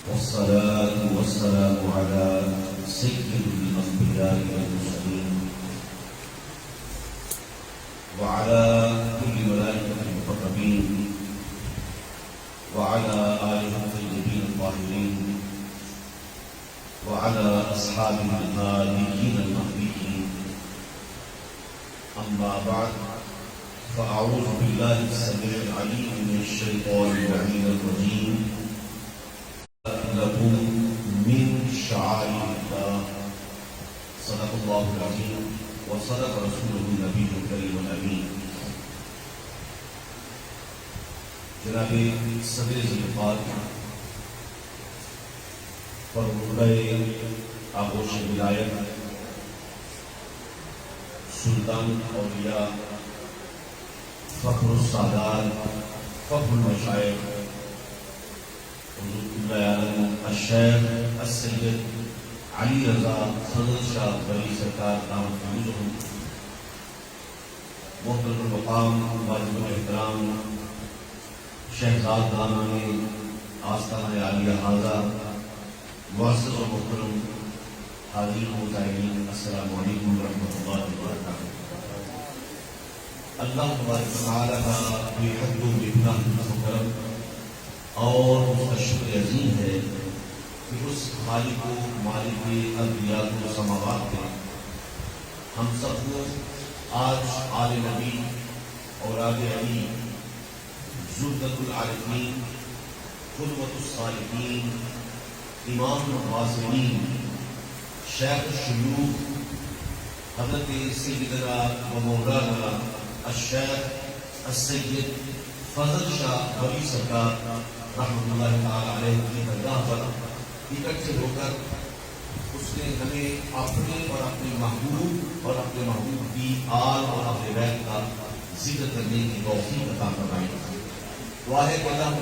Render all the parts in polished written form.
والصلاة والسلام على سيد الأنبياء والمرسلين وعلى كل ملائكة المقربين وعلى آله الطيبين الطاهرين وعلى أصحابه الهاديين المهديين. أما بعد، فأعوذ بالله السميع العليم من الشيطان اللعين الرجيم. لكم من شعائر الله. صدق الله العظيم وصدق رسوله النبي الكريم الأمين. جناب صدر ذوالفقار فرمانبر آغوش ولایت سلطان اولیاء فخر السادات فخر المشائخ الشیخ السید علی رضا صدر شاہ بلی سرکار دامت فیضہم، محترم المقام واجب الاحترام شہزاد دامان آستانہ عالیہ حاضہ، معزز و محترم حاضرین و زائرین، السلام علیکم ورحمۃ اللہ وبرکاتہ۔ اللہ تبارک و تعالیٰ کا بے حد و بے پناہ کرم اور اس کا شکر عظیم ہے کہ اس خالق و مالک ارضیات و سماوات نے ہم سب کو آج آل نبی اولاد علی زبدۃ العارفین قدوۃ الصالحین امام الواصلین شیخ الشیوخ حضرت سیدنا و مولانا الشیخ السید فضل شاہ بلی سرکار رحمۃ اللہ تعالی علیہ کی درگاہ پر اکٹھے ہو کر اس نے ہمیں اپنے اور اپنے محبوب اور اپنے محبوب کی آل اور اہل بیت کا ذکر کرنے کی توفیق عطا فرمائی۔ دعا ہے کہ اللہ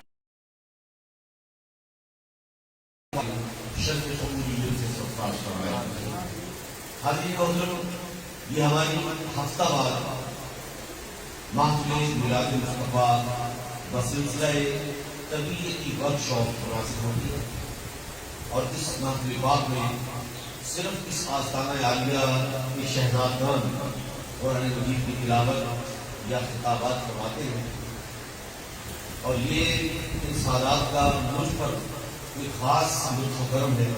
شرف قبولیت سے سرفراز فرمائے۔ حاضرین محترم، یہ ہماری ہفتہ وار محفل میلاد مصطفیٰ بسلسلہ تربیتی ورکشاپ منعقد ہوتی ہے، اور اس محفل پاک میں صرف اس آستانہ عالیہ کے شہزادگان قرآن مجید کی تلاوت یا خطابات فرماتے ہیں، اور یہ ان سادات کا مجھ پر ایک خاص لطف و کرم ہے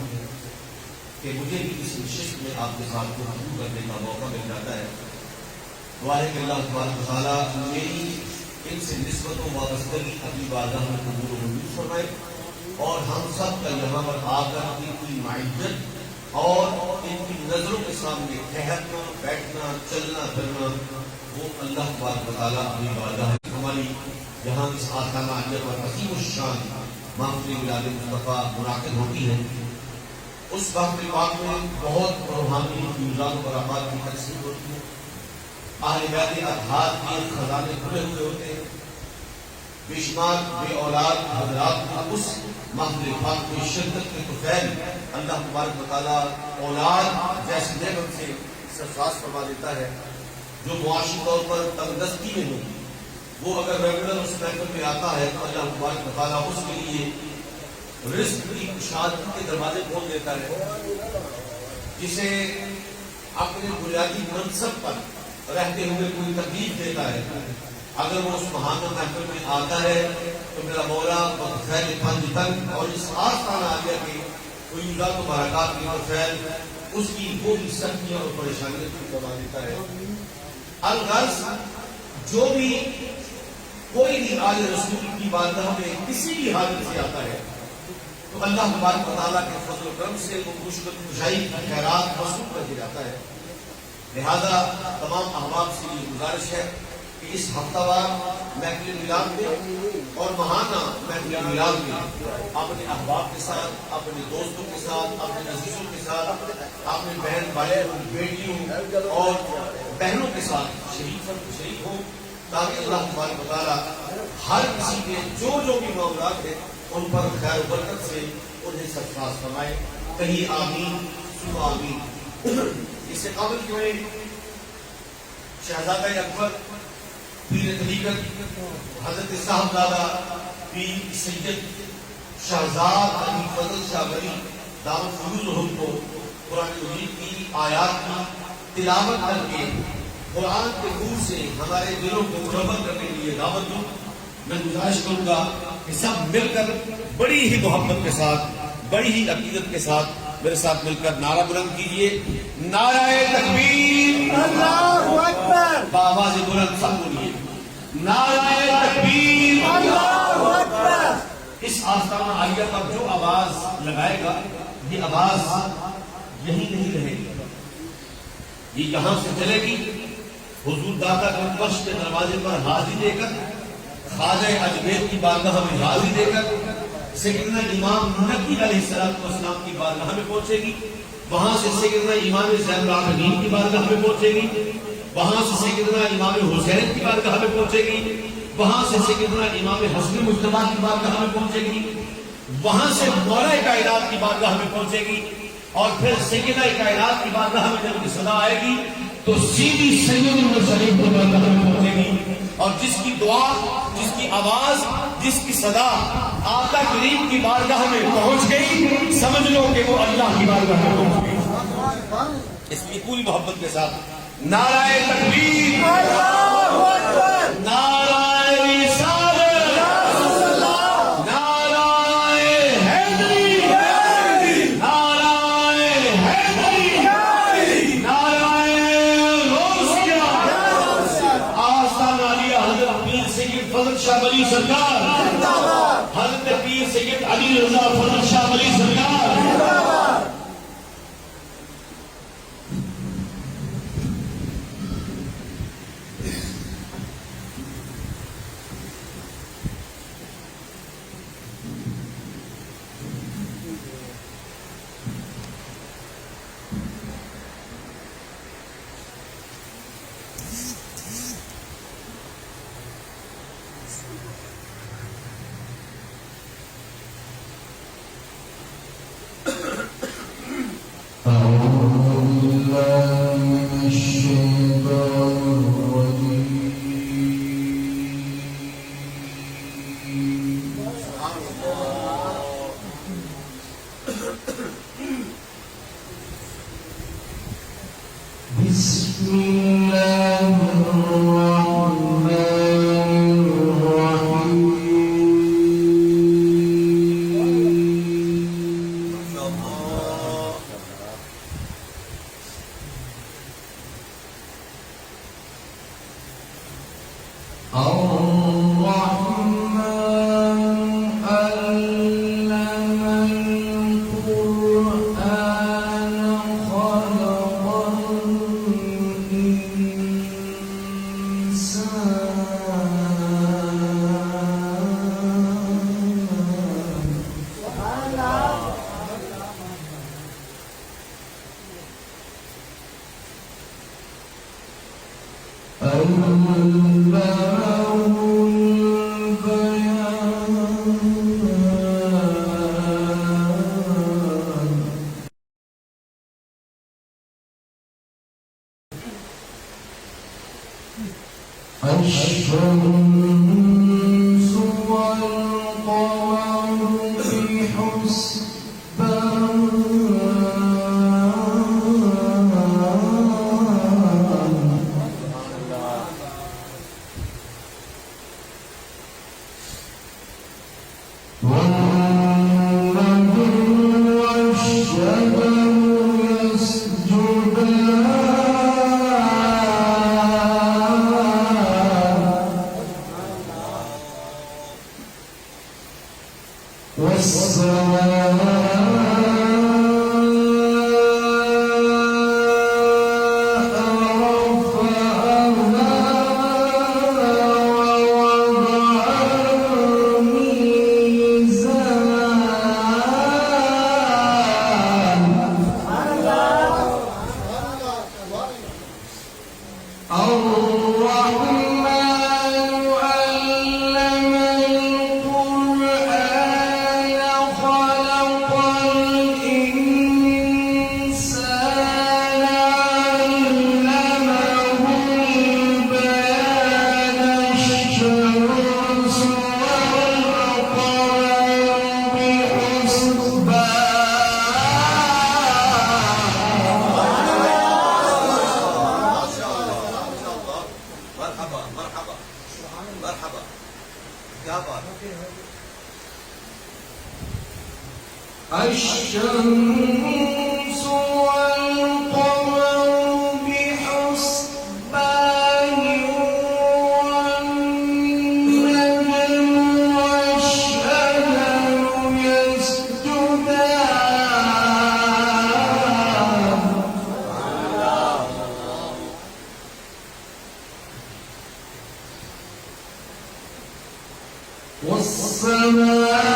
کہ مجھے بھی اس نشست میں آپ کے ساتھ گفتگو کرنے کا موقع مل جاتا ہے۔ دعا ہے کہ اللہ تبارک و تعالیٰ میری ان سے نسبت و وابستگی اپنی بارگاہ میں قبول و منظور فرمائے، اور ہم سب کا یہاں پر آ کر ان کی معیت اور ان کی نظروں کے سامنے ٹھہرنا، بیٹھنا، چلنا پھرنا وہ اللہ تبارک و تعالیٰ اپنی بارگاہ میں ہماری جہاں اس آستانہ عالیہ پر عظیم الشان محفل میلاد مصطفیٰ منعقد ہوتی ہے، اس محفل پاک میں بہت روحانی فیوزات و برکات کی تقسیم ہوتی ہے۔ اہل بیت اطہار کے خزانے کھلے ہوئے ہوتے ہیں۔ بے شمار بے اولاد حضرات کی اس محفل پاک میں شرکت کے طفیل اللہ تبارک و تعالیٰ اولاد جیسی نعمت سے سرفراز فرما دیتا ہے۔ جو معاشی طور پر تنگ دستی میں ہو، وہ اگر ریگولر اس محفل میں آتا ہے تو اللہ تبارک و تعالیٰ اس کے لیے رزق کی کشادگی کے دروازے کھول دیتا ہے۔ جسے اپنے بنیادی منصب پر رہتے ہوئے کوئی تکلیف دیتا ہے، اگر وہ اس مہانہ محفل میں آتا ہے تو میرا مولا بخیر تن اور اس آستانہ عالیہ کے فیوزات و برکات کی طفیل اس کی وہ بھی سختیاں اور پریشانیاں کو دبا دیتا ہے۔ الغرض جو بھی کوئی بھی آل رسول کی بارگاہ میں کسی بھی حالت سے آتا ہے تو اللہ تبارک و تعالیٰ کے فضل و کرم سے وہ مشکل کشائی کی خیرات وصول کر دیا جاتا ہے۔ لہذا تمام احباب سے یہ گزارش ہے کہ اس ہفتہ وار محفل میلاد میں اور ماہانہ محفل میلاد میں اپنے احباب کے ساتھ، اپنے دوستوں کے ساتھ، اپنے عزیزوں کے ساتھ، اپنے بہن بھائیوں، بیٹیوں اور بہنوں کے ساتھ شریک ہوں، تاکہ اللہ تبارک و تعالیٰ ہر کسی کے جو بھی معاملات ہیں ان پر خیر و برکت سے انہیں سرفراز فرمائے۔ کہیں آمین سو آمین۔ اس سے قابل جو ہے شہزادہ اکبر پیر طریقت حضرت صاحبزادہ پیر سید شہزاد علی فضل شاہ ولی دارالفنون کو قرآن مجید کی آیات کی تلاوت کر کے قرآن کے نور سے ہمارے دلوں کو منور کرنے کے لیے دعوت دوں. میں گزارش کروں گا کہ سب مل کر بڑی ہی محبت کے ساتھ، بڑی ہی عقیدت کے ساتھ میرے ساتھ مل کر نعرہ بلند کیجیے. نعرہ تکبیر، اللہ اکبر، بآواز بلند سب بولیے نعرہ تکبیر، اللہ اکبر. اس آستانہ عالیہ پر جو آواز لگائے گا یہ آواز یہیں نہیں رہے گی، یہ یہاں سے چلے گی. حضور داتا گنج کے دروازے پر حاضری دے کر، خواجہ اجمیر کی بارگاہ میں حاضری دے کر سیدنا امام نبی علیہ السلام کی بارگاہ میں پہنچے گی. وہاں سے سیدنا امام زین العابدین کی بارگاہ میں پہنچے گی. وہاں سے سیدنا امام حسین کی بارگاہ میں پہنچے گی. وہاں سے سیدنا امام حسن مجتبیٰ کی بارگاہ میں پہنچے گی. وہاں سے مولا کائنات کی بارگاہ میں پہنچے گی. اور پھر سیدنا کائنات کی بارگاہ میں جب صدا آئے گی تو سیدھی سید المرسلین کی بارگاہ میں پہنچے گی. اور جس کی دعا، جس کی آواز، جس کی صدا آقا کریم کی بارگاہ میں پہنچ گئی، سمجھ لو کہ وہ اللہ کی بارگاہ میں پہنچ گئی. اس کی پوری محبت کے ساتھ نعرہ تکبیر، اللہ اکبر، نعرہ رسالت، نعرہ حیدری، نعرہ حیدری، نعرہ غوثیہ. آستانہ عالیہ حضرت پیر سید فضل شاہ ولی سرکار، حضرت پیر سید علی رضا فضل شاہ ولی سرکار. الرحمن علم القرآن خلق الشمس والقمر بحسبان والنجم والشجر يسجدان والسماء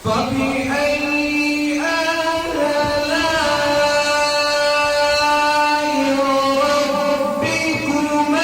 فبأي آلاء ربكما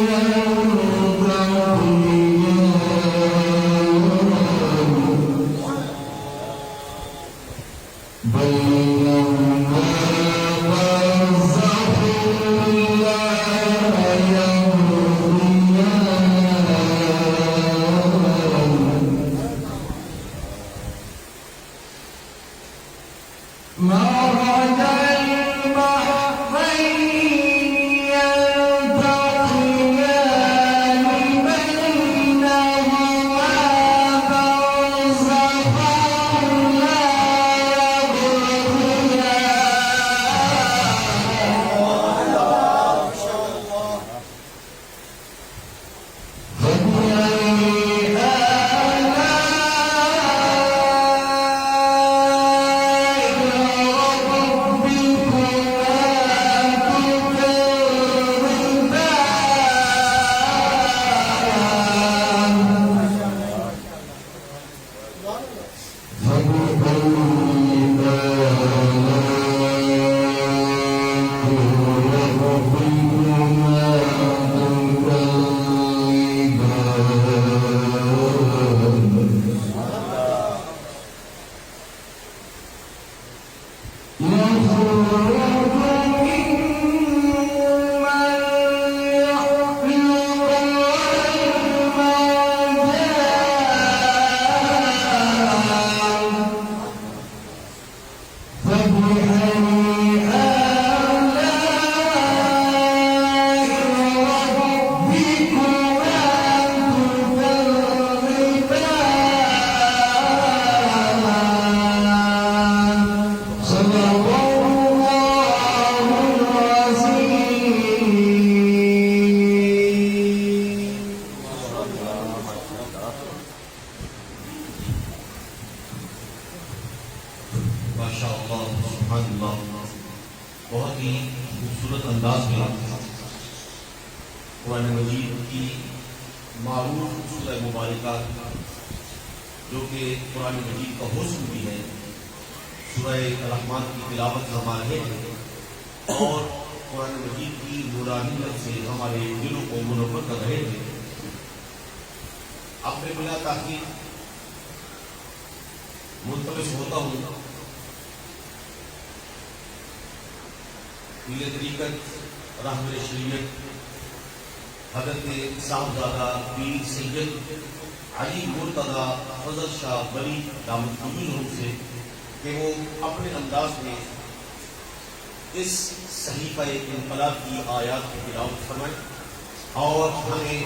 No بہت ہی خوبصورت انداز میں قرآن مجید کی معروف سورہ مبارکہ جو کہ قرآن مجید کا حسن بھی ہے، سورہ الرحمن کی تلاوت ہمارے ہیں اور قرآن مجید کی نورانیت سے ہمارے دلوں کو منور کر رہے تھے۔ اب میں بلا تاکہ ملتمس ہوتا ہوں پیر طریقت راہبر شریعت حضرت صاحبزادہ پیر سید علی مرتضیٰ فضل شاہ بلی دامت قبول سے کہ وہ اپنے انداز میں اس صحیفہ انقلاب کی آیات کی تلاوت فرمائیں اور ہمیں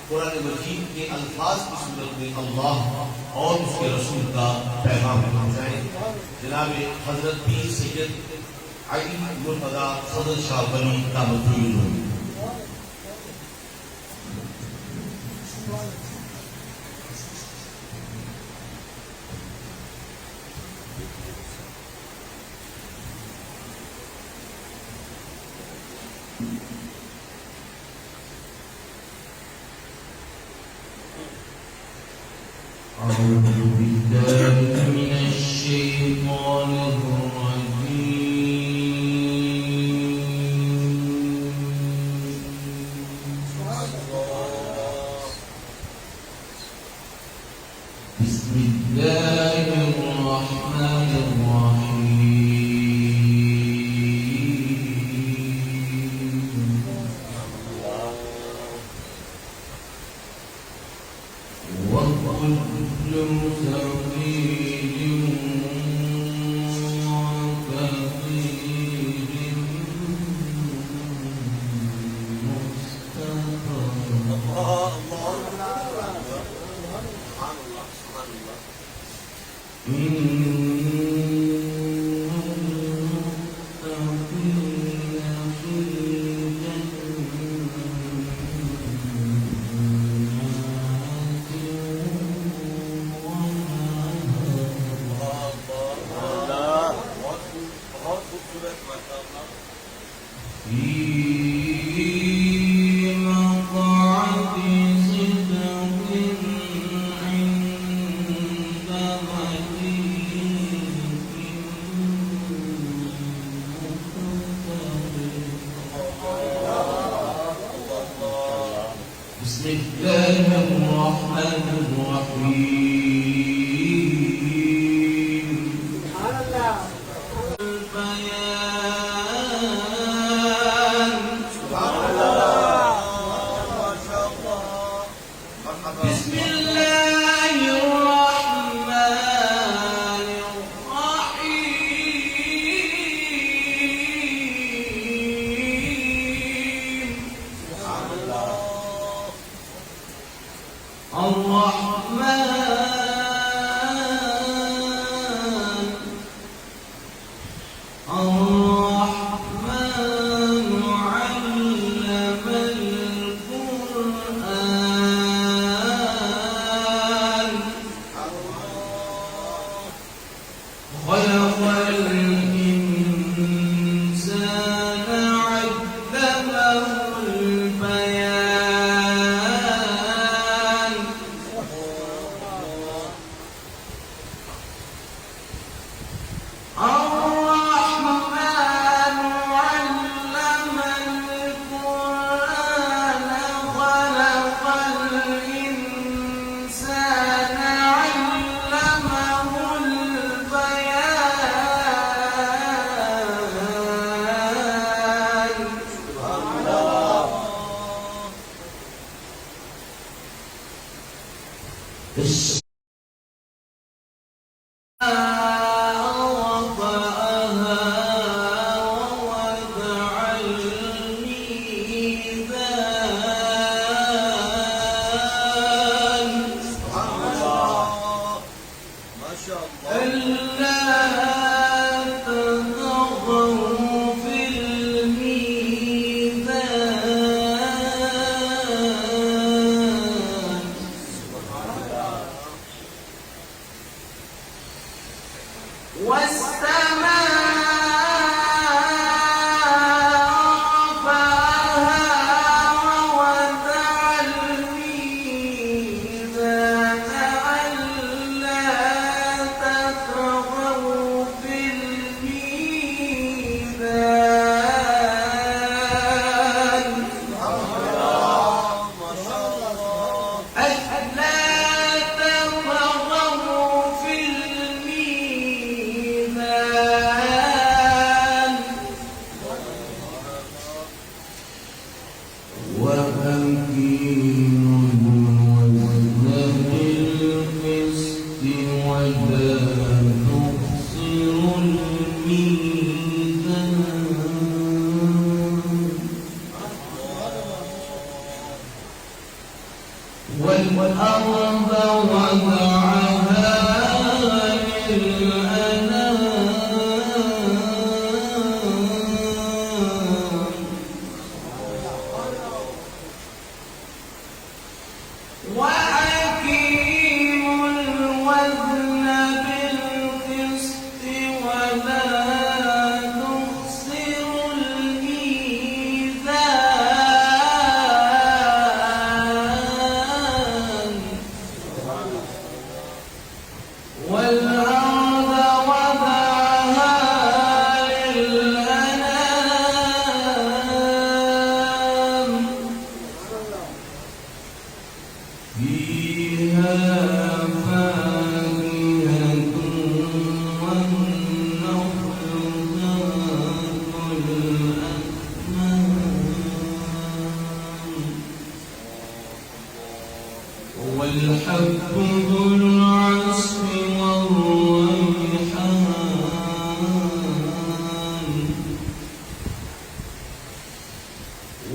قرآن مجید کے الفاظ کی صورت میں اللہ اور اس کے رسول کا پیغام پہنچائیں۔ جناب حضرت پیر سید علی مرتضیٰ فضل شاہ بلی دامت قبول أعوذ بالله من الشيطان الرجيم بسم الله الرحمن الرحيم الرحمن علم والأرض وضعها للأنام وأقيم الوزن بالقسط ولا تخسروا الميزان والأرض وضعها للأنام فيها فاكهة والنخل ذات الأكمام والحب ذو العصف والريحان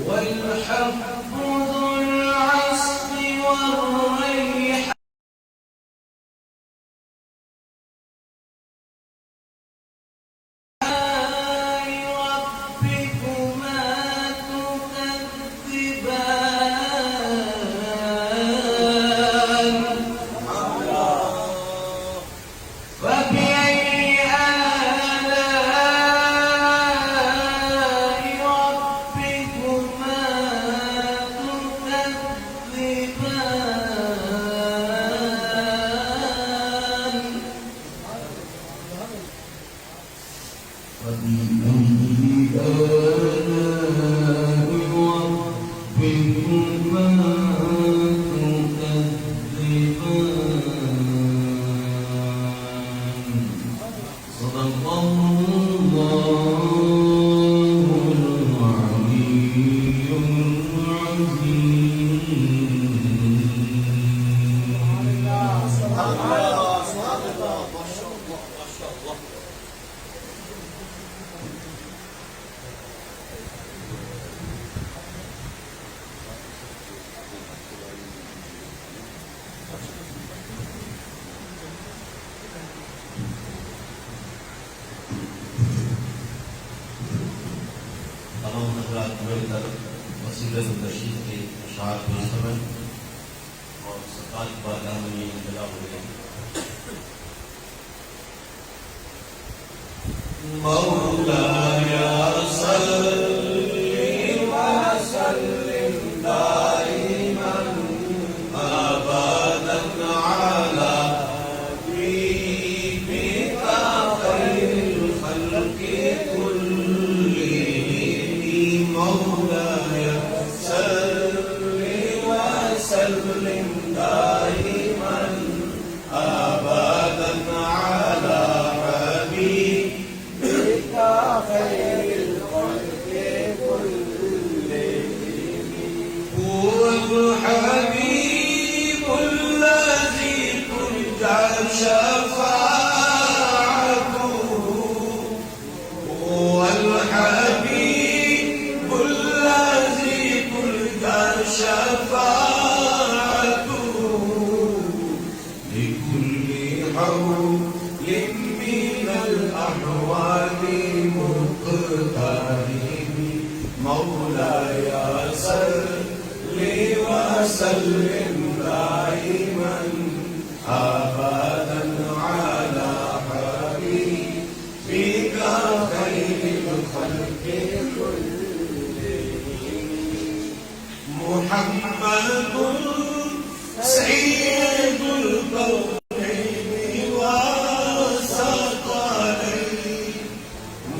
والحب ذو العصف والريحان ربكما تكذبان فبأي آلاء ربكما تكذبان فبأي آلاء ربكما تكذبان صدق الله العلي العظيم. تمام حضرات میری طرف وسیلت تشریف کے اشعار پیش کریں اور سرکار کی بارگاہ میں یہ انتظار ہو گئے مولاي صل وسلم دائما ابدا على حبيبك خير الخلق كلهم مولاي صل وسلم دائما ابدا على حبيبك خير الخلق كلهم هو الحبيب الذي وسلم دائما أبدا على حبيبك خير الخلق كلهم محمد سيد الكونين والثقلين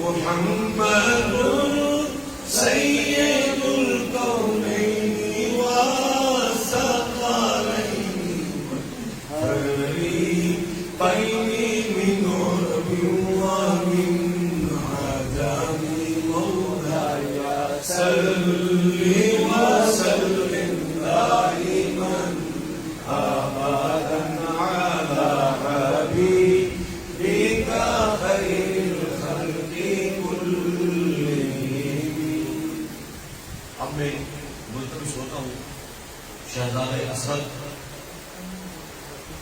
محمد سيد الكونين والثقلين فريقين من عرب ومن عجم مولاي صل وسلم دائما أبدا على حبيبك خير الخلق كلهم. اب میں ملتمس ہوتا ہوں شہزادہ اسد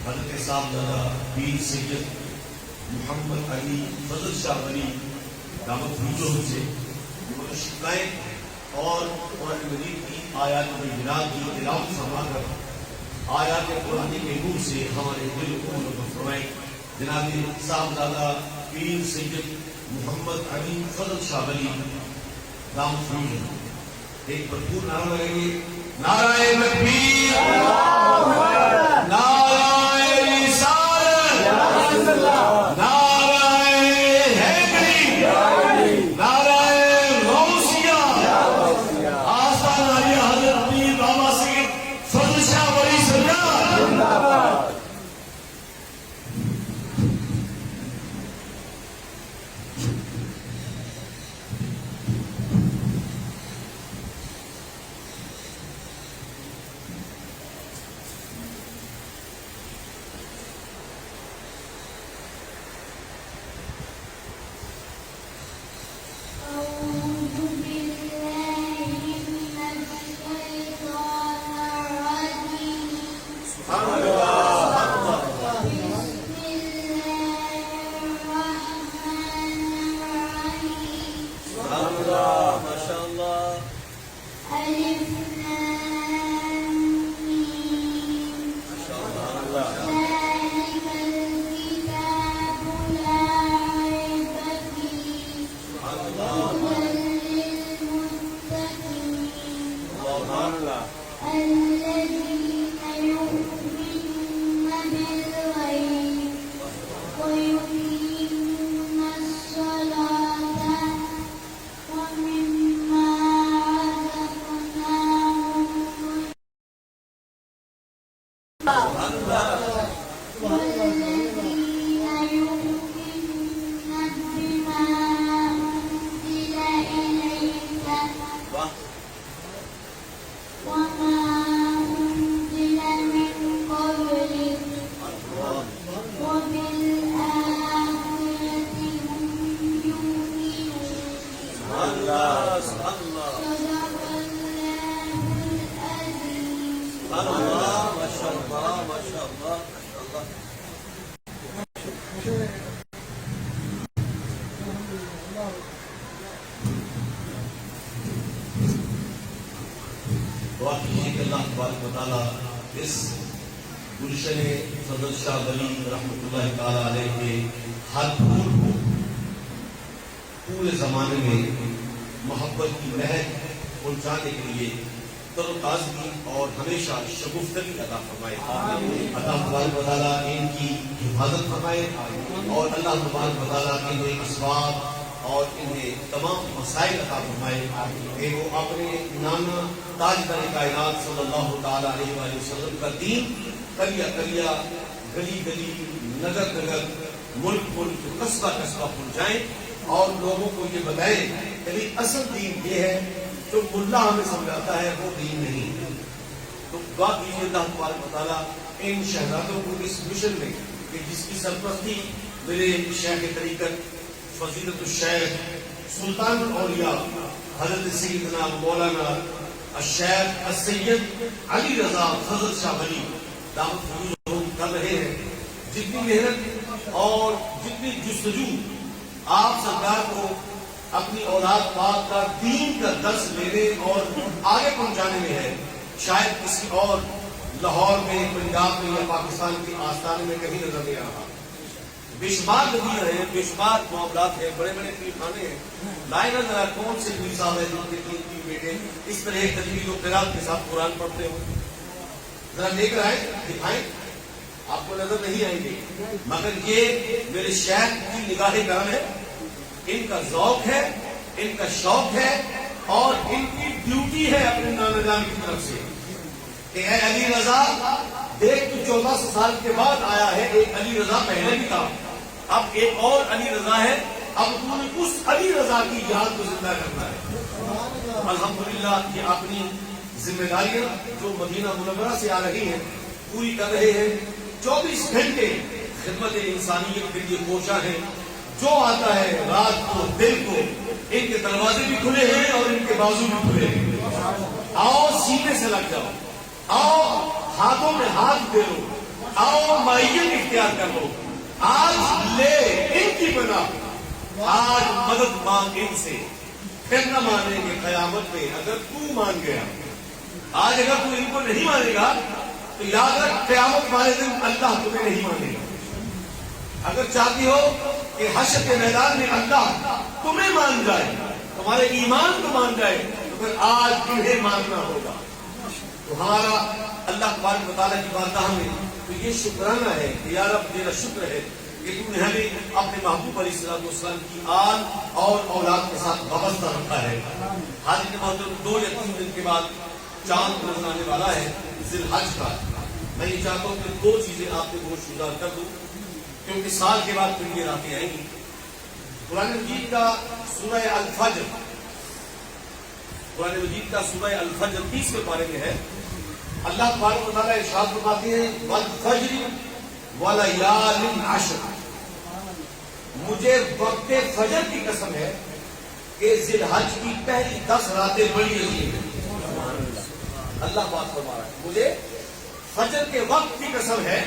حضرت صاحبزادہ پیر سید محمد علی فضل شاہ ولی دامت فروزہ سے وہ شکایت اور قرآن مجید کی آیات بینات کی تلاوت فرما کر آیات قرآن کے نور سے ہمارے دل کو منور فرمائیں. جناب صاحبزادہ پیر سید محمد علی فضل شاہ ولی دامت فروزہ ایک بھرپور نعرہ لگیں گے. نعرہ تکبیر، نعرہ رسالت، نعرہ حیدری، نعرہ غوثیہ، آستان عالیہ حضرت پیر بابا سید فضل شاہ ولی سرکار. دعا کیجیے کہ اللہ تبارک و تعالیٰ اس گلشن فضل شاہ ولی رحمۃ اللہ تعالیٰ علیہ کے ہر پھول کو پورے زمانے میں محبت کی مہک پہنچانے کے لیے تر و تازگی اور ہمیشہ شگفتگی عطا فرمائے. اللہ تبارک و تعالیٰ ان کی حفاظت فرمائے اور اللہ تبارک و تعالیٰ انہیں اسباب اور انہیں تمام مسائل عطا فرمائے کہ وہ اپنے نانا تاجدار کائنات صلی اللہ تعالیٰ علیہ وآلہ وسلم کا دین قریہ قریہ گلی گلی نگر نگر ملک ملک قصبہ قصبہ پہنچائیں اور لوگوں کو یہ بتائیں کہ اصل دین یہ ہے جو ملا ہمیں سمجھاتا ہے وہ دین نہیں. تو دعا کیجیے اللہ تبارک و تعالیٰ ان شہزادوں کو اس مشن میں کہ جس کی سرپرستی میرے شیخ طریقت فضیلت الشیخ سلطان الاولیاء حضرت سیدنا مولانا الشیخ السید علی رضا فضل شاہ ولی دامت فروزہ کر رہے ہیں. جتنی محنت اور جتنی جستجو آپ سرکار کو اپنی اولاد پاک کا دین کا درس لینے اور آگے پہنچانے میں ہے، شاید کسی اور لاہور میں، پنجاب میں یا پاکستان کے آستانے میں کہیں نظر نہیں آ رہا۔ بے شمار ندیاں ہیں، بے شمار معاملات ہیں، بڑے بڑے پیر خانے ہیں، لائے نہ ذرا کون سے پیر صاحب ہیں جن کے تین بیٹے اس طرح ایک تجویز و قرات کے ساتھ قرآن پڑھتے ہو؟ ذرا لے کر آئے، دکھائیں، آپ کو نظر نہیں آئیں گے، مگر یہ میرے شیخ کی نگاہ کرم ہے، ان کا ذوق ہے، ان کا شوق ہے، اور ان کی ڈیوٹی ہے اپنے نانا جان کی طرف سے کہ اے علی رضا دیکھ تو 1400 سال کے بعد آیا ہے، ایک علی رضا پہلے بھی تھا، اب ایک اور علی رضا ہے، اب تم نے اس علی رضا کی یاد کو زندہ کرنا ہے۔ الحمدللہ یہ اپنی ذمہ داریاں جو مدینہ منورہ سے آ رہی ہیں پوری کر رہے ہیں، 24 گھنٹے خدمت انسانیت کے لیے کوشاں ہیں، جو آتا ہے رات کو دل کو، ان کے دروازے بھی کھلے ہیں اور ان کے بازو بھی کھلے ہیں۔ آؤ سینے سے لگ جاؤ، آؤ ہاتھوں میں ہاتھ دے لو، آؤ مائیت اختیار کر لو، آج لے ان کی بنا، آج مدد مانگ ان سے، پھر نہ مانیں گے قیامت میں اگر تو مان گیا۔ آج اگر تو ان کو نہیں مانے گا تو یاد رکھ قیامت والے دن اللہ تمہیں نہیں مانے گا۔ اگر چاہتی ہو کہ حشر کے میدان میں اللہ تمہیں مان جائے، تمہارے ایمان کو مان جائے، تو پھر آج انہیں ماننا ہوگا۔ تو ہمارا اللہ تبارک و تعالیٰ کی بارگاہ میں تو یہ شکرانہ ہے کہ یا رب میرا شکر ہے کہ تم نے ہمیں اپنے محبوب علیہ الصلوۃ والسلام کی آل اور اولاد کے ساتھ وابستہ رکھا ہے۔ حاضرین محترم، 2 یا 3 دن کے بعد چاند نظر آنے والا ہے ذی الحج کا۔ میں یہ چاہتا ہوں کہ 2 چیزیں آپ کو گوش گزار کر دوں کیونکہ سال کے بعد پھر یہ راتیں آئیں گی۔ قرآن مجید کا سورہ الفجر، قرآن مجید کا سورہ الفجر 30ویں پارے میں ہے۔ اللہ تبارک و تعالیٰ ارشاد فرماتے ہیں والفجر ولیال عشر، مجھے وقت فجر کی قسم ہے کہ ذی الحج کی پہلی 10 راتیں بڑی عظیم ہیں۔ اللہ بات فرما رہا ہے، مجھے فجر کے وقت کی قسم ہے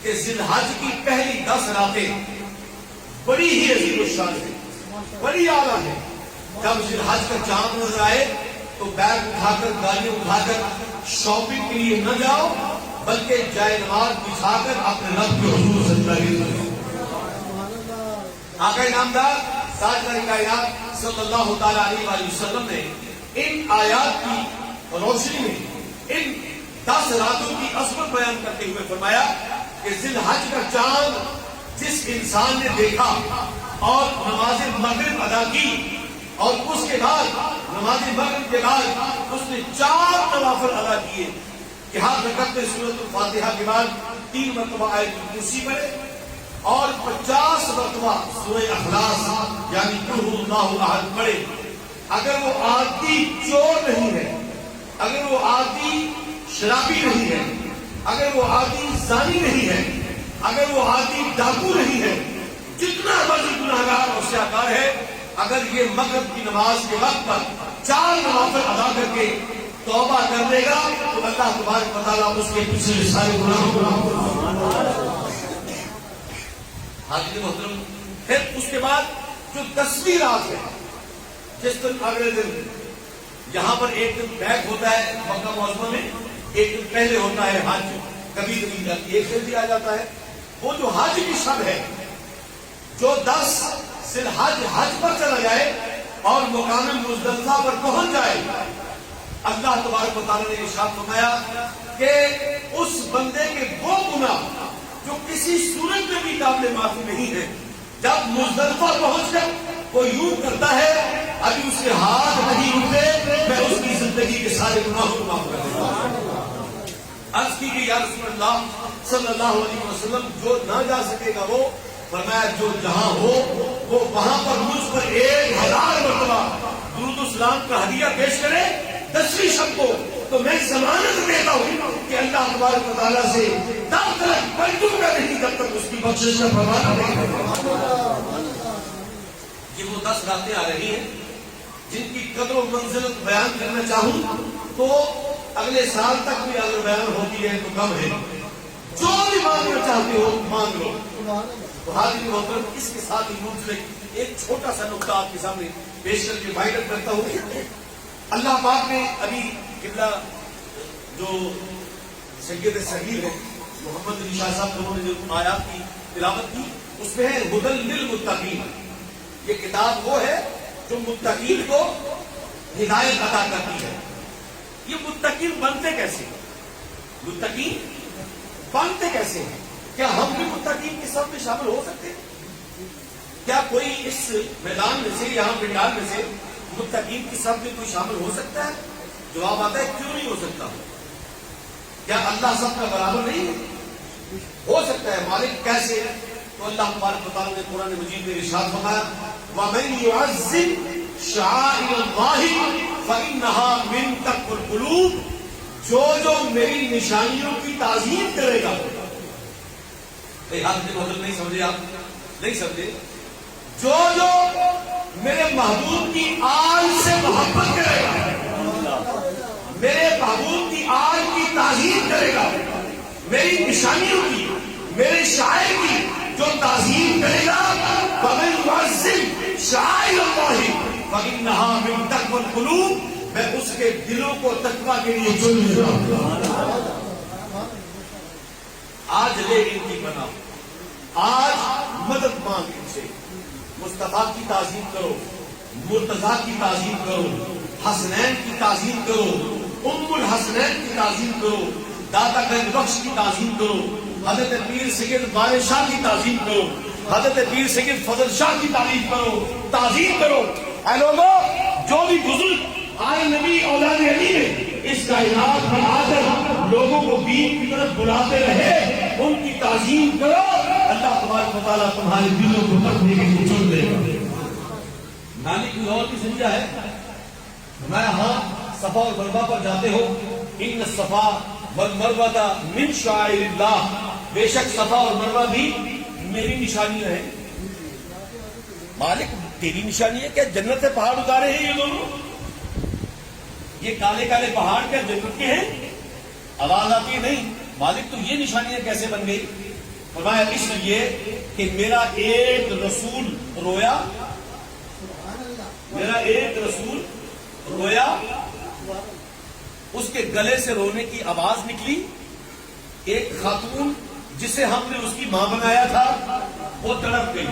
کہ ذی الحج کی پہلی 10 راتیں بڑی ہی عظیم الشان ہے، بڑی اعلیٰ ہے۔ جب ذی الحج کا چاند نظر آئے تو بیگ اٹھا کر، گاڑیاں اٹھا کر شاپنگ کے لیے نہ جاؤ، بلکہ جائے نماز بچھا کر اپنے رب کے حضور صلی اللہ علیہ وسلم، آقا نامدار تاجدار کائنات صلی اللہ تعالی علیہ وآلہ وسلم نے ان آیات کی روشنی میں ان 10 راتوں کی عظمت بیان کرتے ہوئے فرمایا کہ ذی الحج کا چاند جس انسان نے دیکھا اور نماز مغرب ادا کی اور اس کے بعد نماز مغرب کے بعد اس نے 4 نوافل ادا کیے کہ ہر رکعت میں سورۃ الفاتحہ کے بعد 3 مرتبہ آیت الکرسی پڑھے اور 50 مرتبہ سورہ اخلاص یعنی قل هو اللہ احد پڑھے۔ اگر وہ عادی چور نہیں ہے، اگر وہ عادی شرابی نہیں ہے، اگر وہ عادی زانی نہیں ہے، اگر وہ عادی ڈاکو نہیں ہے، جتنا بڑی گناہگار اور سیاہکار ہے، اگر یہ مغرب کی نماز کے وقت پر 4 نوافل ادا کر کے توبہ کر لے گا تو اللہ تبارک و تعالیٰ اس کے پچھلے سارے گناہوں کو حاضرین محترم، پھر اس کے بعد جو 10ویں رات ہے، جس دن اگلے دن یہاں پر ایک دن بیک ہوتا ہے مکہ معظمہ میں، ایک دن پہلے ہوتا ہے حج، کبھی کبھی ایک دن بھی آ جاتا ہے، وہ جو حج کی شب ہے، جو 10 ذی الحج حج پر چلا جائے اور مقام مزدلفہ پر پہنچ جائے، اللہ تبارک و تعالیٰ نے ارشاد فرمایا کہ اس بندے کے وہ گناہ جو کسی صورت میں بھی قابل معافی نہیں ہے، جب مزدلفہ پہنچ کر وہ یوں کرتا ہے ابھی اس کے ہاتھ نہیں اٹھے، میں اس کی زندگی کے سارے گناہوں کو معاف کر دوں گا۔ عرض کی کہ یا رسول اللہ صلی اللہ علیہ وسلم جو نہ جا سکے گا وہ، فرمایا جو جہاں ہو وہ وہاں پر مجھ پر 1000 مرتبہ درود و سلام کا ہدیہ پیش کرے 10ویں شب کو، تو میں ضمانت دیتا ہوں کہ اللہ تبارک و تعالیٰ سے تب تک بچوں کا نہیں جب تک اس کی بخشش کا فرمان نہیں کرے۔ یہ وہ 10 راتیں آ رہی ہیں جن کی قدر و منزلت بیان کرنا چاہوں تو اگلے سال تک بھی اگر بیان ہوتی ہے تو کم ہے۔ جو بھی مانگنا چاہتے ہو مانگ لو، تو حاضرین محترم، اس کے ساتھ ہی ایک چھوٹا سا نقطہ آپ کے سامنے پیش کر کے وائرل کرتا ہوں. اللہ پاک نے ابھی قبلہ جو سید صغیر ہے محمد علی شاہ صاحب انہوں نے جو آیات کی تلاوت کی، اس میں ہے ہدی للمتقین. یہ کتاب وہ ہے جو متقین کو ہدایت عطا کرتی ہے. یہ متقین بنتے کیسے ہیں؟ متقین بنتے کیسے ہیں؟ کیا ہم بھی متقین کی صف میں شامل ہو سکتے ہیں؟ کیا کوئی اس میدان میں سے، یہاں پنڈال میں سے متقین کی صف میں کوئی شامل ہو سکتا ہے؟ جواب آتا ہے کیوں نہیں ہو سکتا؟ کیا اللہ سب کا برابر نہیں ہے؟ ہو سکتا ہے. مالک کیسے ہے؟ تو اللہ تبارک و تعالیٰ نے قرآن مجید میں ارشاد فرمایا وَمَن يُعَظِّمْ شَعَائِرَ اللَّهِ فَإِنَّهَا مِن تَقْوَى الْقُلُوبِ. جو میری نشانیوں کی تعظیم کرے گا. نہیں سمجھے آپ؟ نہیں سمجھے؟ جو میرے محبوب کی آل سے محبت کرے گا، میرے محبوب کی آل کی تعظیم کرے گا، میری نشانیوں کی، میرے شاعر کی جو تعظیم کرے گا، فَمَن يُعَظِّمْ شَعَائِرَ اللَّهِ فَإِنَّهَا مِن تَقْوَى الْقُلُوبِ. میں اس کے دلوں کو تقویٰ کے لیے چن رہا ہوں. آج لے ان کی بنا، آج مدد مانگ ان سے. مصطفیٰ کی تعظیم کرو، مرتضیٰ کی تعظیم کرو، حسنین کی تعظیم کرو، ام الحسنین کی تعظیم کرو، داتا گنج بخش کی تعظیم کرو، حضرت پیر سید بارے شاہ کی تعظیم کرو، حضرت پیر سید فضل شاہ کی تعریف کرو، تعظیم کرو. اے لوگوں، جو بھی بزرگ آئے نبی اولاد علی نے اس کائنات میں آ کر لوگوں کو دین کی طرف بلاتے رہے، ان کی تعظیم کرو. اللہ تبارک و تعالیٰ تمہارے دلوں کو تقوی کے لیے چن دے گا. نانی کی اور کی سمجھا ہے میں ہاں صفا اور مروہ پر جاتے ہو، ان الصفا والمروہ من شعائر اللہ. بے شک صفا اور مروہ بھی میری نشانیاں ہیں. مالک تیری نشانی ہے کیا جنت سے پہاڑ اتارے ہیں یہ دونوں؟ یہ کالے کالے پہاڑ کیا جنت کے ہیں؟ آواز آتی ہے نہیں. مالک تو یہ نشانیاں کیسے بن گئی؟ فرمایا اس لیے کہ میرا ایک رسول رویا، میرا ایک رسول رویا، اس کے گلے سے رونے کی آواز نکلی. ایک خاتون جسے ہم نے اس کی ماں بنایا تھا وہ تڑپ گئی،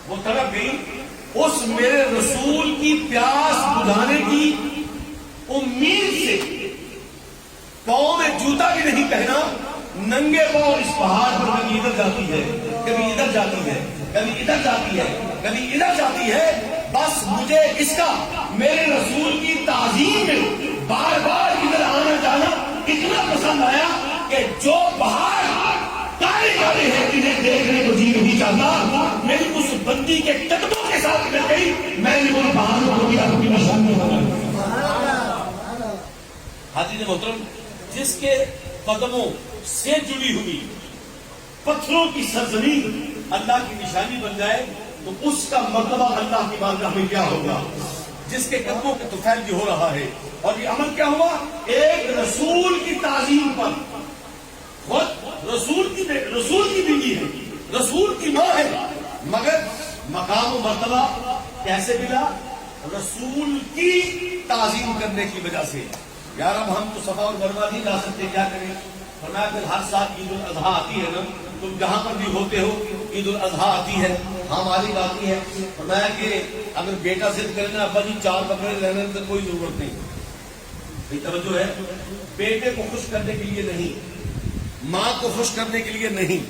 وہ تڑپ گئی. اس میرے رسول کی پیاس بجھانے کی امید سے پاؤں میں جوتا بھی نہیں پہنا، ننگے پاؤں اس پہاڑ پر کبھی ادھر جاتی ہے، کبھی ادھر جاتی ہے، کبھی ادھر جاتی ہے، کبھی ادھر جاتی ہے. بس مجھے اس کا میرے رسول کی تعظیم میں بار بار ادھر آنا جانا اتنا پسند آیا کہ جو پہاڑ کالے کالے ہیں انہیں دیکھنے کو جی نہیں چاہتا. میری اس بندی کے قدموں کے ساتھ مل گئی، میں نے ان پہاڑوں کو بھی اپنی نشانی بنا. حاضرین محترم، جس کے قدموں سے جڑی ہوئی پتھروں کی سرزمین اللہ کی نشانی بن جائے تو اس کا مرتبہ اللہ کی بارگاہ میں کیا ہوگا؟ جس کے قدموں کے طفیل بھی ہو رہا ہے. اور یہ عمل کیا ہوا؟ ایک رسول کی تعظیم پر. خود رسول کی بیوی ہے، رسول کی ماں ہے، مگر مقام و مرتبہ کیسے ملا؟ رسول کی تعظیم کرنے کی وجہ سے. یار اب ہم تو صفا اور مروہ نہیں جا سکتے، کیا کریں؟ فرمایا پھر ہر سال عید الاضحیٰ آتی ہے نا، تم جہاں پر بھی ہوتے ہو عید الاضحیٰ آتی ہے، ہاں مالک آتی ہے. فرمایا کہ اگر بیٹا ضد کرے نا ابا جی 4 بکرے لینے تو کوئی ضرورت نہیں. توجہ ہے، بیٹے کو خوش کرنے کے لیے نہیں، ماں کو خوش کرنے کے لیے نہیں،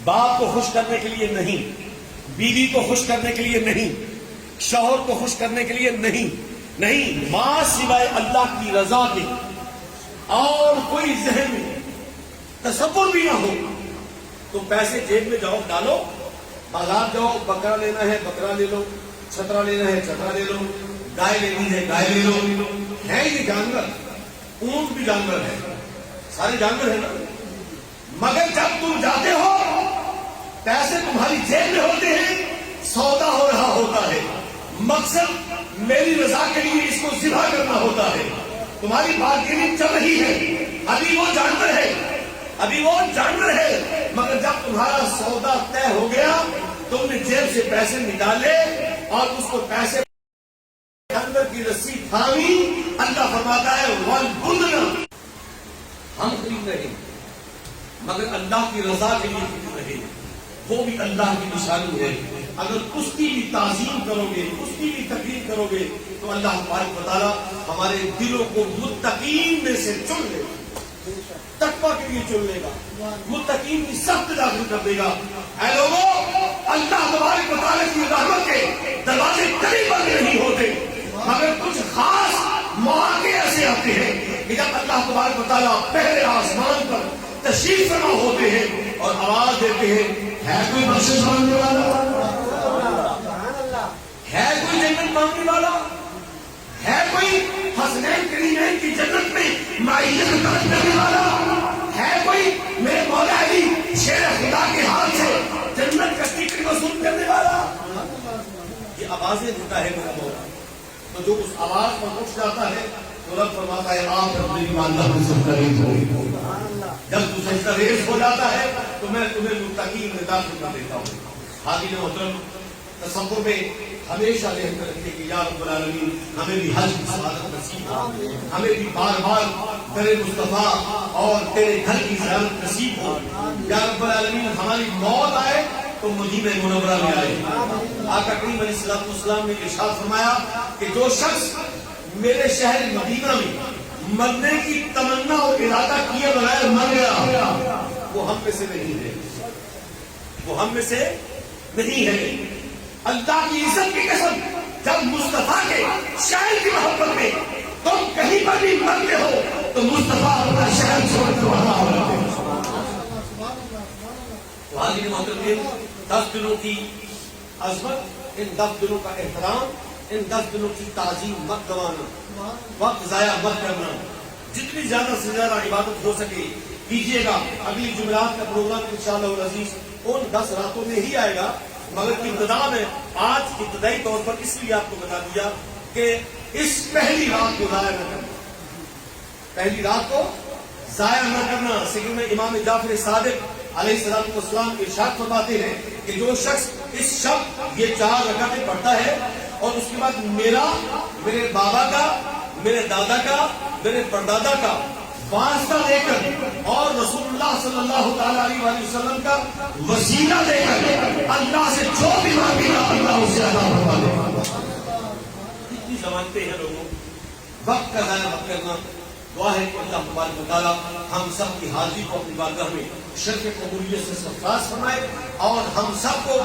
باپ کو خوش کرنے کے لیے نہیں، بیوی کو خوش کرنے کے لیے نہیں، شوہر کو خوش کرنے کے لیے نہیں، ماں سوائے اللہ کی رضا کے اور کوئی ذہن میں تصور بھی نہ ہو تو پیسے جیب میں جاؤ ڈالو، بازار جاؤ، بکرا لینا ہے بکرا لے لو، چھترا لینا ہے چھترا لے لو، گائے لینی ہے گائے لے لو. ہے یہ جانور، اونٹ بھی جانور ہے، سارے جانور ہیں نا. مگر جب تم جاتے ہو پیسے تمہاری جیب میں ہوتے ہیں، سودا ہو رہا ہوتا ہے، مقصد میری رضا کے لیے اس کو ذبح کرنا ہوتا ہے، تمہاری بارگیننگ چل رہی ہے. ابھی وہ جانور ہے، ابھی وہ جانور ہے، مگر جب تمہارا سودا طے ہو گیا، تم نے جیب سے پیسے نکالے اور اس کو پیسے جانور کی رسی تھامی، اللہ فرماتا ہے وَالْبُدْنَ، ہم خرید رہے ہیں مگر اللہ کی رضا کے لیے خرید رہے ہیں، وہ بھی اللہ کی نشانی ہے۔ اگر اس کی بھی تعظیم کرو گے، اس کی بھی تقریر کرو گے تو اللہ تبارک و تعالیٰ ہمارے دلوں کو متقین میں سے چن لے گا، تقویٰ کے لیے چن لے گا، متقین کی سخت داخل کر دے گا۔ اے لوگوں، اللہ تبارک و تعالیٰ کی رحمت کے دروازے کبھی بند نہیں ہوتے، مگر کچھ خاص مواقع ایسے آتے ہیں کہ جب اللہ تبارک و تعالیٰ پہلے آسمان پر تشریف فرما ہوتے ہیں اور آواز دیتے ہیں، ہے کوئی بخشش مانگنے والا، ہے کوئی جنت مانگنے والا، ہے کوئی حسنین کریمین کی جنت میں معیت طلب کرنے والا، ہے کوئی میرے مولا علی شیر خدا کے ہاتھ سے جنت کا ٹکٹ وصول کرنے والا؟ یہ آوازیں دیتا ہے میرا مولا، تو جو اس آواز پر اٹھ جاتا ہے تو رب فرماتا ہے آپ اپنے ایماندار سے قریب ہو، جب تو سجدہ ریز ہو جاتا ہے تو میں تمہیں متقین میں داخل کر دیتا ہوں۔ حاضرین محترم، تصور میں ہمیشہ ذہن میں رکھے کہ یا رب العالمین ہمیں بھی حج کی سعادت نصیب ہو، ہمیں بھی بار بار در مصطفیٰ اور تیرے گھر کی زیارت نصیب ہو۔ یا رب العالمین ہماری موت آئے تو مدینہ منورہ میں آئے۔ آقا کریم علیہ الصلوۃ والسلام نے ارشاد فرمایا کہ جو شخص میرے شہر مدینہ میں مرنے کی تمنا اور ارادہ کیے بغیر مر گیا وہ ہم میں سے نہیں ہے، وہ ہم میں سے نہیں ہے۔ اللہ کی عزت کی قسم، جب مصطفیٰ کے شہر کی محبت میں تم کہیں پر بھی مرتے ہو تو مصطفیٰ اپنا شہر چھوڑ کر وہاں ہو جاتے ہیں۔ حاضرین محترم، 10 دنوں کی عظمت، ان 10 دنوں کا احترام، ان 10 دنوں کی تعظیم مت گوانا، وقت ضائع مت کرنا، جتنی زیادہ سے زیادہ عبادت ہو سکے کیجیے گا۔ اگلی جمعرات کا پروگرام انشاءاللہ العزیز ان 10 راتوں میں ہی آئے گا، مگر ابتدا میں آج ابتدائی طور پر اس لیے آپ کو بتا دیا کہ اس پہلی رات کو ضائع نہ کرنا، پہلی رات کو ضائع نہ کرنا۔ سیدنا امام جعفر صادق علیہ السلام والسلام ارشاد فرماتے ہیں کہ جو شخص اس شب یہ 4 رکعتیں پڑھتا ہے اور اس کے بعد میرا، میرے بابا کا، میرے دادا کا، میرے پردادا کا واسطہ لے کر اور رسول اللہ صلی اللہ تعالی علیہ وآلہ وسلم کا وسیلہ لے کر اللہ سے جو بھی مانگے گا اللہ اسے عطا فرما دے گا۔ کتنی سمجھتے ہیں لوگوں، وقت کا ضائع مت کرنا۔ دعا ہے کہ اللہ تبارک و تعالیٰ ہم سب کی حاضری کو اپنی بارگاہ میں شرف قبولیت سے سرفراز فرمائے اور ہم سب کو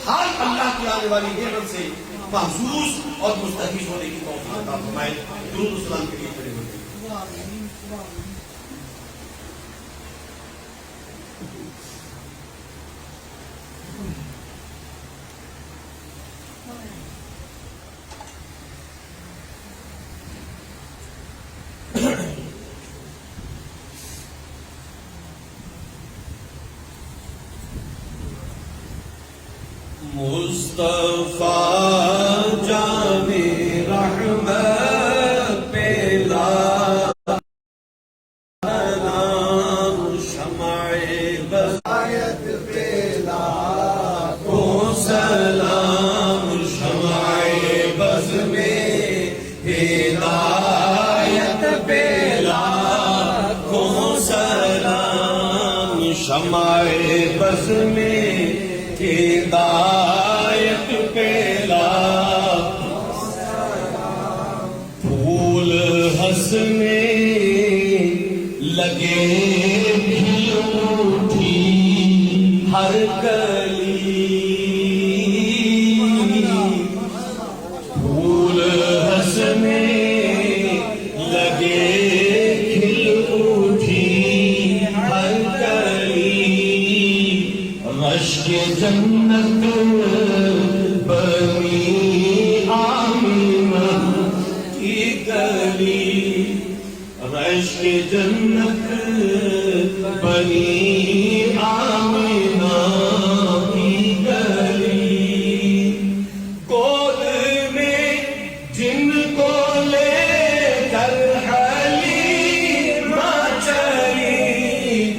ہر اللہ کی آنے والی نعمت سے محظوظ اور مستحفظ ہونے کی توفیق عطا فرمائے۔ درود و سلام کے لیے کھڑے ہوئے۔ مصطفیٰ جان رحمت پہلا نام شمع بصائرت پہلا کو سلام شمع بز میں ہدایت پہلا کو سلام شمع بز میں ہدایت پہلا پھول ہنسنے لگے بھی اٹھی ہر کلی، پھول ہنسنے لگے کھل اٹھی ہر کلی، رشک جنت بنی آمینہ کی گلی، رشک جنت بنی آمینہ کی گلی، گود میں جن کو لے کر حلیمہ چلی،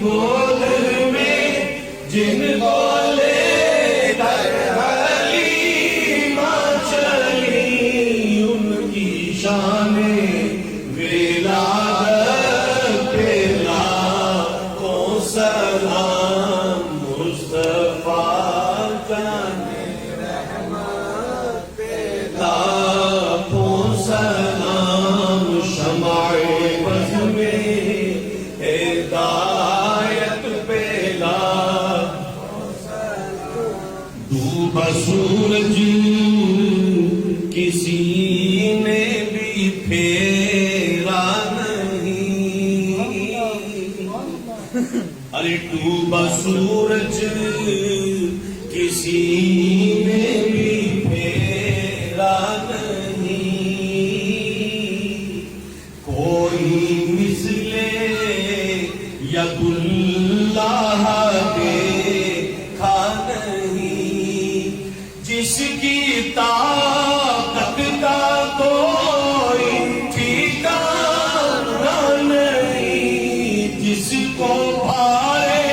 ارے ڈوبا سورج کسی نے بھی پھیرا نہیں، کوئی مثل ید اللہ دیکھا نہیں، جس کی طاقت کا کوئی ٹھکانہ نہیں، جس کو بھارے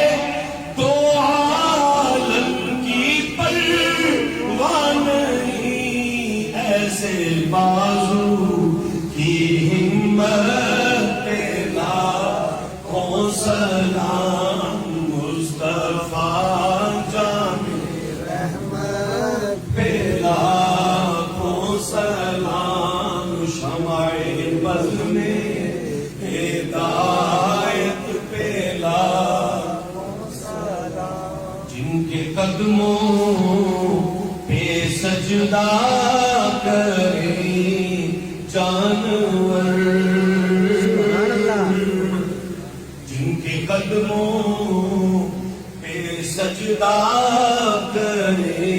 تو عالم کی پرواہ نہیں، ایسے بازو کی ہمت لاکھوں سلام مصطفیٰ جامع پہ لاکھوں سلام، شمع بز میں ہدایت پہ لاکھوں سلام، جن کے قدموں پہ سجدہ کرے جانور، جن کے قدموں پہ سجدہ کرے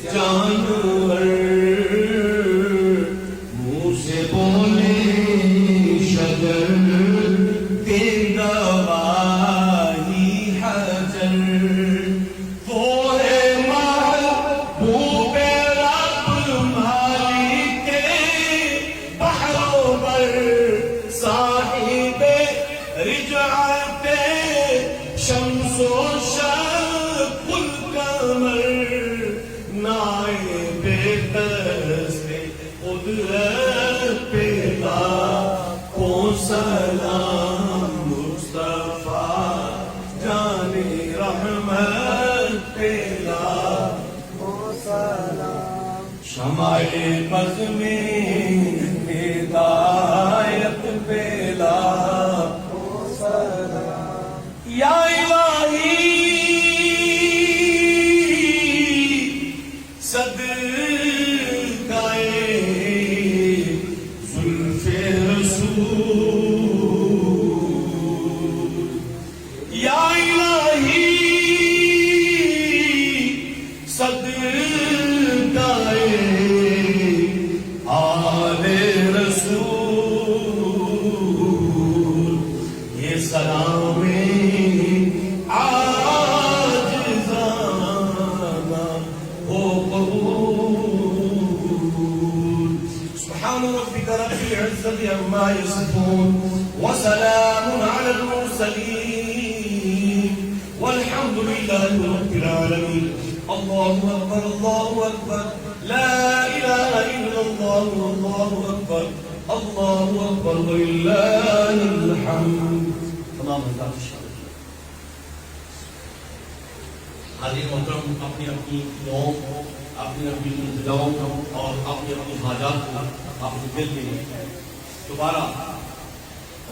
جانور، منہ سے بولے شجر دے گواہی حجر، وہ ہے محبوب رب مالک بحر و بر، صاحب رجعت شمس و شق القمر، نائب دست قدرت پہ لاکھوں سلام، مصطفیٰ جان رحمت پہ لاکھوں سلام، شمع بز میں ہدایت پہ لاکھوں سلام، یا الہی صدقہ زلف رسول، یا الہی صدقہ آل رسول، یہ سلام عاجزانہ ہو قبول، سبحان ربک رب العزة عما يصفون وسلام على المرسلين والحمد لله رب العالمين، الله أكبر الله أكبر، لا إله إلا الله والله أكبر، الله أكبر ولله الحمد. تمام حضرات حاضر محترم، اپنی اپنی دعاؤں، اپنی اپنی التجاؤں اور اپنی اپنی حاجات کو اپنے دل میں دوبارہ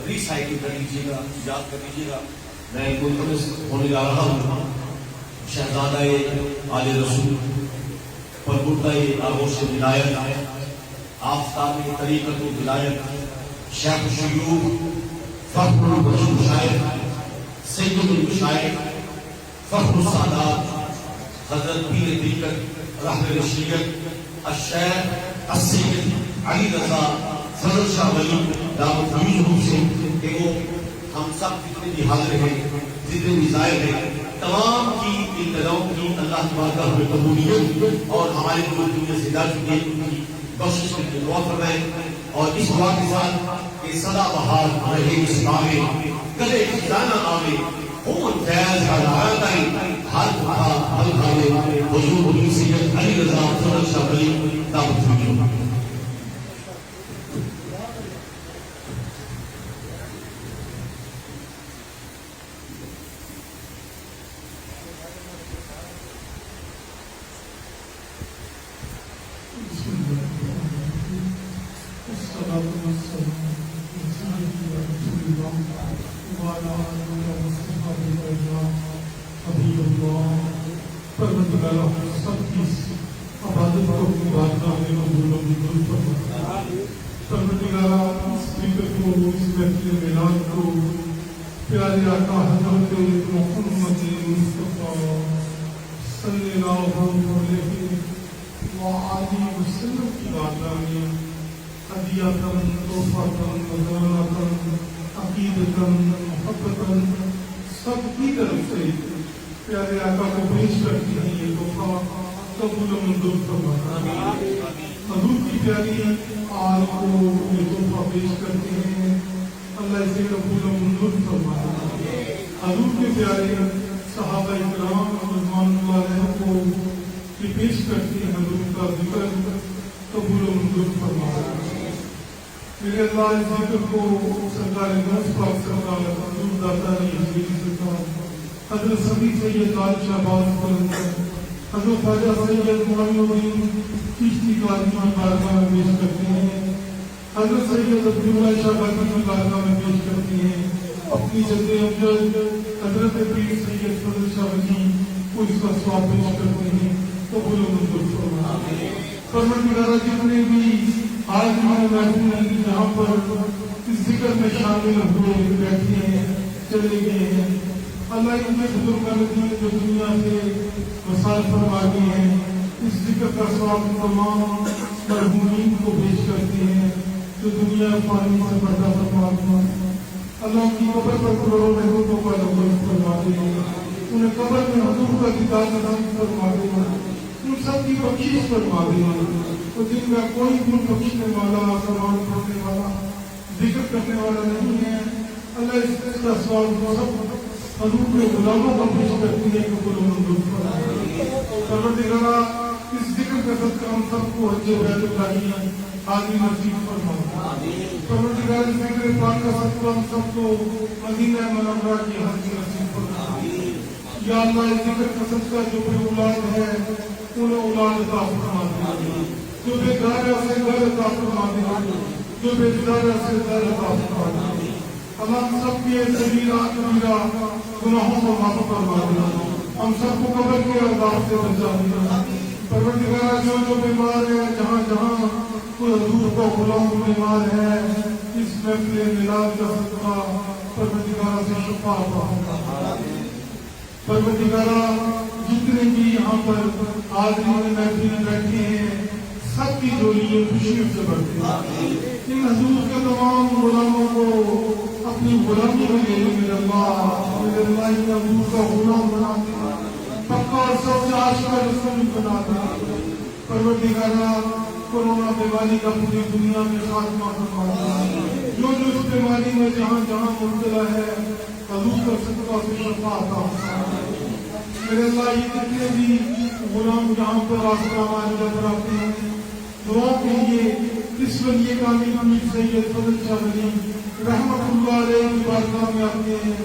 ریسائکل کر لیجیے گا، یاد کر لیجیے گا. میں ملتمس ہونے جا رہا ہوں شہزادہ آل رسول، پربردہ آغوش ولایت، آفتاب طریقت و ولایت، شیخ الشیوخ، فخر المشائخ، سید المشائخ، فخر السادات، حضرت پیر طریقت رحمت رشیدت الشیخ السید علی رضا فضل شاہ ولی دعوت فیض سے کہ وہ ہم سب جتنے بھی حاضر ہیں، جتنے بھی زائر ہیں، تمام کی ابتداؤں کی اللہ تبارک و تعالی قبولیت اور ہمارے جو دنیا سے جا چکے ہیں ان کی بخشش کے لیے دعا فرمائیں، اور اس دعا کے ساتھ کہ سدا بہار رہے اس باغے، کدے خزانہ آوے، خون فیض حضرات آئی، ہر دفعہ حل کھاوے، حضور علی سید علی رضا فضل شاہ ولی دعوت فیض. پیارے آقا حضرت محمد مصطفیٰ صلی اللہ علیہ وآلہ وسلم کی بارگاہ میں ہدیۃً تحفۃً نذرانۃً عقیدۃً محبتاً سب کی طرف سے پیارے آقا کو پیش کرتی ہیں یہ تحفہ قبول و منظور فرمائے. حضور کی پیاری آل کو یہ تحفہ پیش کرتے ہیں، اللہ اسے قبول و منظور فرمائے. حضور کے پیارے صحابہ اکرام رضوان اللہ علیہ کو یہ پیش کرتے ہیں، حضور کا ذکر قبول و منظور فرمائے. میرے اللہ اس ذکر کو سرکار نوز پاک سرکار حضور داتا حضور سرکار حضرت سبھی سید لال شہباز بلند حضرت خواجہ سید معین الدین چشتی قادری کی بارگاہ میں پیش کرتے ہیں، حضرت سید عبداللہ شاہ غازی کی بارگاہ میں پیش کرتے ہیں. اپنی جد امجد حضرت پیر سید فضل شاہ ولی کو اس کا ثواب پیش کرتے ہیں. قبول و منظور فرمائے. پروردگارہ جتنے بھی حاضرین محفوظ جہاں پر اس ذکر میں شامل ہوئے بیٹھے ہیں چلے گئے ہیں، اللہ ان کے بزرگان دین جو دنیا سے وصال فرما گئے ہیں، اس ذکر کا ثواب تمام مرحومین کو پیش کرتے ہیں جو دنیا پانی سے پردہ فرما گئے. اللہ ان کی قبر پر کروڑوں رحمتوں کا نزول فرما دے، انہیں قبر میں حضور کا دیدار نصیب فرما دے، ان سب کی بخشش فرما دے. تو جن کا کوئی گن بخشنے والا، سلام پڑھنے والا، ذکر کرنے والا نہیں ہے، اللہ اس کا ثواب سب حضور کے غلاموں کو پیش کرتی ہے. قبول و منظور فرمائے. پروردگارہ اس ذکر کا صدقہ ہم سب کو حج بیت اللہ کی حاضری نصیب فرمائے. پروردگار اس ذکر پاک کا صدقہ ہم سب کو مدینہ منورہ کی حاضری نصیب فرمائے. یا اللہ اس ذکر کا صدقہ جو بے اولاد ہے انہیں اولاد عطا فرما دے، جو بے گھر ہے اسے گھر عطا فرما دے، جو بے در ہے اسے در عطا فرما دے. اللہ ہم سب کے صغیرہ کبیرہ گناہوں کو معاف فرما دے، ہم سب کو قبر کے عذاب سے بچا دے. پروردگارہ جو بیمار ہے، جہاں جہاں کوئی حضور کو غلام بیمار ہے، اس محفل میلاد کا صدقہ پروردگارہ سے شفا عطا فرما. پروردگارہ جتنے بھی یہاں پر حاضرین محفل بیٹھے ہیں سب کی جوڑیاں خوشیوں سے بڑھتے ہیں. ان حضور کے تمام غلاموں کو اپنی غلامی میں لے لے. میرے اللہ ان حضور کا غلام بنا دے، پکا اور سچا عاشق رسول بنا دے. پروردگارہ کورونا بیماری کا پوری دنیا میں خاتمہ فرما دے. جو اس بیماری میں جہاں جہاں مبتلا ہے حضور کا صدقہ سے شفا عطا فرما. میرے اللہ یہ جتنے بھی غلام جہاں پر آسرا ماجدہ پر آتے ہیں دعا کے لیے اس ولی کامل امیر سید فضل شاہ ولی رحمت اللہ علیہ کی بارگاہ میں آتے ہیں،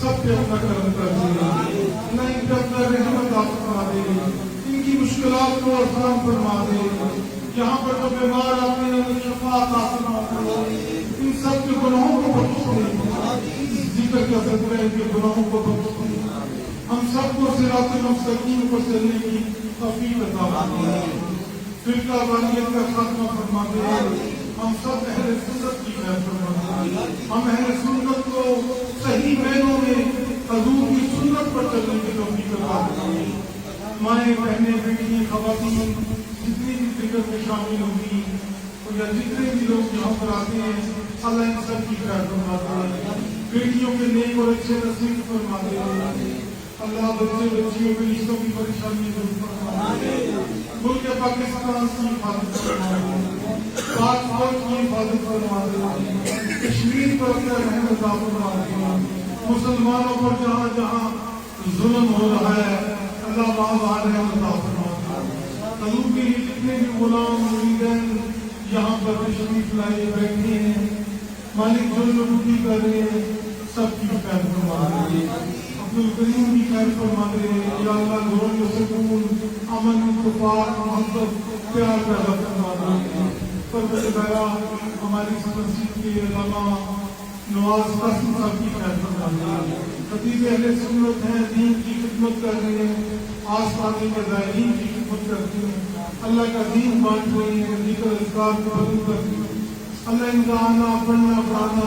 سب پہ اپنا کرم کر دے. اللہ ان پہ اپنا رحمت عطا فرما دے، ان کی مشکلات کو آسان فرما دے. جہاں پر جو بیمار آتے ہیں انہیں شفا عطا فرما دے، ان سب کے گناہوں کو بخش دے. ذکر کا صدقہ ان کے گناہوں کو بخش دے. ہم سب کو صراط المستقیم پر چلنے کی توفیق عطا فرما دے. فرقہ واریت کا خاتمہ فرما دے. ہم سب اہل سنت کی خیر فرما دے. ہم اہل سنت کو صحیح معنوں میں حضور کی سنت پر چلنے کی توفیق عطا فرما دے. مائیں بہنیں بیٹیاں خواتین جتنی بھی ذکر میں شامل ہوگی یا جتنے بھی لوگ یہاں پر آتے ہیں اللہ ان سب کی خیر فرما دے. بیٹیوں کے نیک اور اچھے نصیب فرما دے. اللہ بچے بچیوں کے رشتوں کی پریشانی دور فرما دے. ملک پاکستان کی حفاظت فرما دے. پاک فوج کی حفاظت فرما دے. کشمیر پر اپنا رحم عطا فرما دے. مسلمانوں پر جہاں جہاں ظلم ہو رہا ہے اللہ وہاں رحم عطا فرما دے. حضور کے لیے جتنے بھی غلام مریدین یہاں پر تشریف لائے بیٹھے ہیں مالک جو ڈیوٹی کر رہے ہیں سب کی خیر فرما دے. عبدالکریم کی خیر فرما دے. یا اللہ گھروں میں سکون، امن، اتفاق، محبت، پیار پیدا فرما دے. پروردگارہ ہماری اس مسجد کے علماء نواز قاسم صاحب کی خیر فرما دے. خطیب اہل سنت ہیں، دین کی خدمت کر رہے ہیں، آس پاس کے زائرین کی خدمت کرتے ہیں، اللہ کا دین بانٹ رہے ہیں، ذکر اذکار کو بلند کرتے ہیں. اللہ ان کا آنا پڑھنا پڑھانا